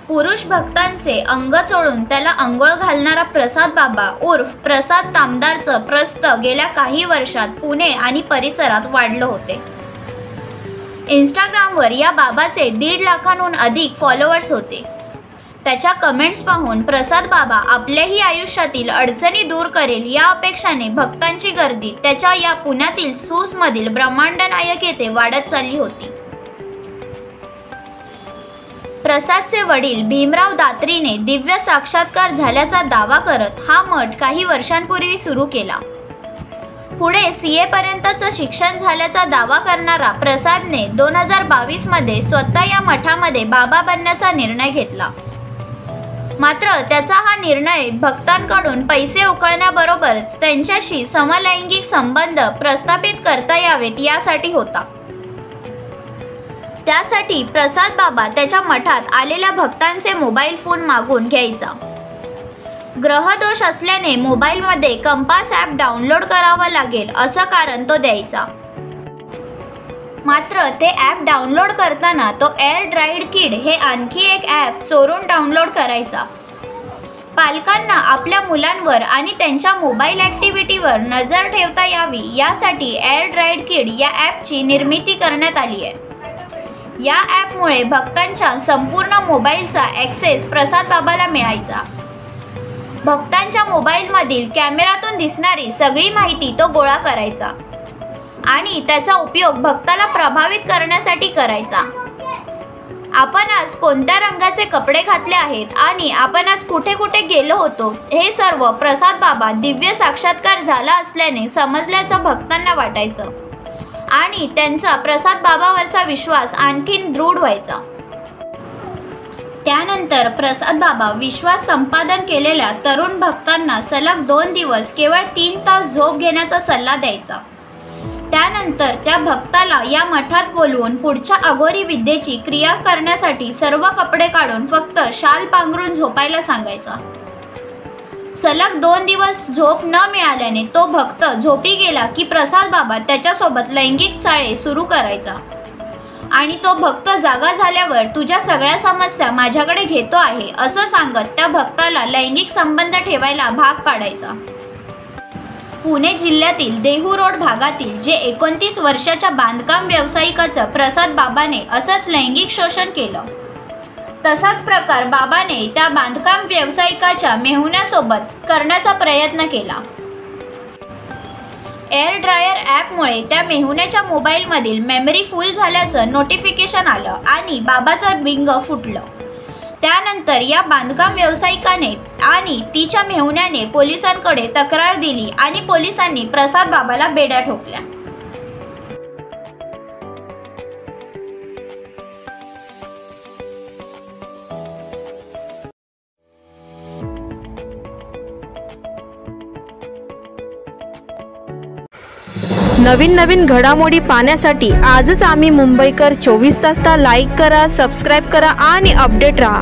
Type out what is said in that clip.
पुरुष भक्तांचे अंग चोळून त्याला अंघोळ घालणारा प्रसाद बाबा उर्फ प्रसाद तामदारचं प्रस्त गेल्या काही वर्षात पुणे आणि परिसरात वाढलं होते। इंस्टाग्रामवर या बाबाचे 1.5 लाखांहून अधिक फॉलोअर्स होते। त्याच्या कमेंट्स पाहून प्रसाद बाबा आपल्याही आयुष्यातील अडचणी दूर करेल या अपेक्षाने भक्तांची गर्दी त्याच्या या पुण्यातील सूसमधील ब्रह्मांड नायक येथे वाढत चालली होती। प्रसादचे वडील भीमराव दात्रीने दिव्य साक्षात्कार झाल्याचा दावा करत हा मठ काही वर्षांपूर्वी सुरू केला। पुढे CA पर्यंतचं शिक्षण झाल्याचा दावा करणारा प्रसादने 2022 मध्ये स्वतः या मठामध्ये बाबा बनण्याचा निर्णय घेतला। मात्र त्याचा हा निर्णय भक्तांकडून पैसे उकळण्याबरोबरच त्यांच्याशी समलैंगिक संबंध प्रस्थापित करता यावेत यासाठी होता। त्यासाठी प्रसाद बाबा त्याच्या मठात आलेल्या भक्तांचे मोबाईल फोन मागून घ्यायचा। ग्रहदोष असल्याने मोबाईलमध्ये कंपास ॲप डाउनलोड करावं लागेल असं कारण तो द्यायचा। मात्र ते ॲप डाउनलोड करताना तो एअर ड्राईड किड हे आणखी एक ॲप चोरून डाउनलोड करायचा। पालकांना आपल्या मुलांवर आणि त्यांच्या मोबाईल ॲक्टिव्हिटीवर नजर ठेवता यावी यासाठी एअर ड्राईड किड या ॲपची निर्मिती करण्यात आली आहे। या ॲपमुळे भक्तांच्या संपूर्ण मोबाईलचा ॲक्सेस प्रसाद बाबाला मिळायचा। भक्तांच्या मोबाईलमधील कॅमेऱ्यातून दिसणारी सगळी माहिती तो गोळा करायचा आणि त्याचा उपयोग भक्ताला प्रभावित करण्यासाठी करायचा। आपण आज कोणत्या रंगाचे कपडे घातले आहेत आणि आपण आज कुठे कुठे गेलो होतो हे सर्व प्रसाद बाबा दिव्य साक्षात्कार झाला असल्याने समजल्याचं भक्तांना वाटायचं आणि त्यांचा प्रसाद बाबावरचा विश्वास आणखीन दृढ व्हायचा। त्यानंतर प्रसाद बाबा विश्वास संपादन केलेल्या तरुण भक्तांना सलग 2 दिवस केवळ 3 तास झोप घेण्याचा सल्ला द्यायचा। त्यानंतर त्या भक्ताला या मठात बोलवून पुढच्या अघोरी विद्येची क्रिया करण्यासाठी सर्व कपडे काढून फक्त शाल पांघरून झोपायला सांगायचा। सलग 2 दिवस झोप न मिळाल्याने तो भक्त झोपी गेला की प्रसाद बाबा त्याच्यासोबत लैंगिक चाळे सुरू करायचा आणि तो भक्त जागा झाल्यावर तुझ्या सगळ्या समस्या माझ्याकडे घेतो आहे असं सांगत त्या भक्ताला लैंगिक संबंध ठेवायला भाग पाडायचा। पुणे जिल्ह्यातील देहू रोड भागातील जे 29 वर्षाच्या बांधकाम व्यावसायिकाचं प्रसाद बाबाने असंच लैंगिक शोषण केलं। तसाच प्रकार बाबाने त्या बांधकाम व्यावसायिकाच्या मेहुण्यासोबत करण्याचा प्रयत्न केला। एअर ड्रायर ॲपमुळे त्या मेहुण्याच्या मोबाईलमधील मेमरी फुल झाल्याचं नोटिफिकेशन आलं आणि बाबाचं बिंग फुटलं। त्यानंतर या बांधकाम व्यावसायिकाने आणि तिच्या मेहुण्याने पोलिसांकडे तक्रार दिली आणि पोलिसांनी प्रसाद बाबाला बेड्या ठोकल्या। नवीन घडामोडी पाहण्यासाठी आजच आम्ही मुंबईकर 24 तासला लाईक करा, सबस्क्राईब करा आणि अपडेट रहा।